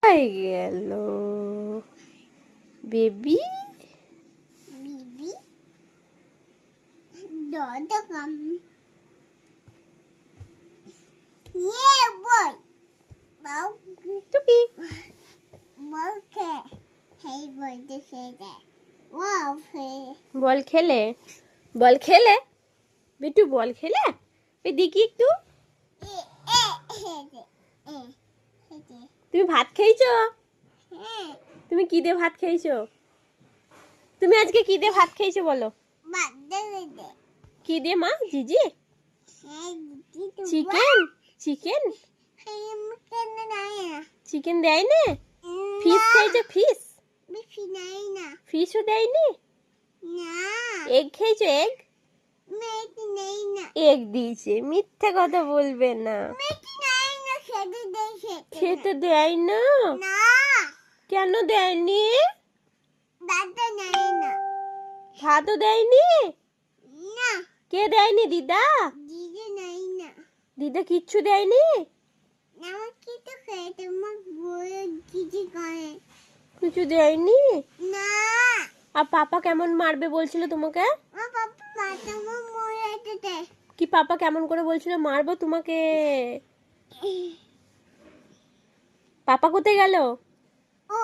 কোথায় গেল বেবি? বিবি দাদা কাম বল বাউ টুকি বলকে হেই বলতে সেটা ওয়াও বল খেলে বিট্টু বল খেলে দেখি একটু। এ এ তুমি ভাত খেয়েছো? হ্যাঁ তুমি কি দিয়ে ভাত খেয়েছো? তুমি আজকে কি দিয়ে ভাত খেয়েছো বলো? বাদে দে কি দিয়ে মা? জিজি হ্যাঁ দিদি চিকেন চিকেন কেন নাই না চিকেন দেয়নি? ফিশ খেয়েছো? ফিশ বেশি নাই না ফিশও দেয়নি? না এগ খেয়েছো? এগ মেয়েটি নেই না এগ দিয়েছে, মিথ্যে কথা বলবে না। মেয়েটি নাই না খেতে দেয় খেতে দেয় না? না কেন দেয়নি? দাদা নাই না ভাতও দেয়নি? না কে দেয়নি? দিদা? দিদি নাই না দিদা কিচ্ছু দেয়নি? আমার কি তো খেতে আমার বড় দিদি করে কিছু দেয়নি? না আর পাপা কেমন মারবে বলছিল তোমাকে? আমার পাপা পাতামা মরে যেতে কি পাপা কেমন করে বলছিল মারবো তোমাকে? পাপা কোথায় গেল? ও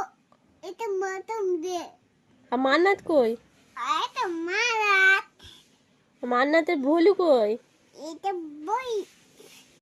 এটা মাতাম দে আর মান্নাত কই? এটা মারা মান্নাতের ভোলু কই? এটা বই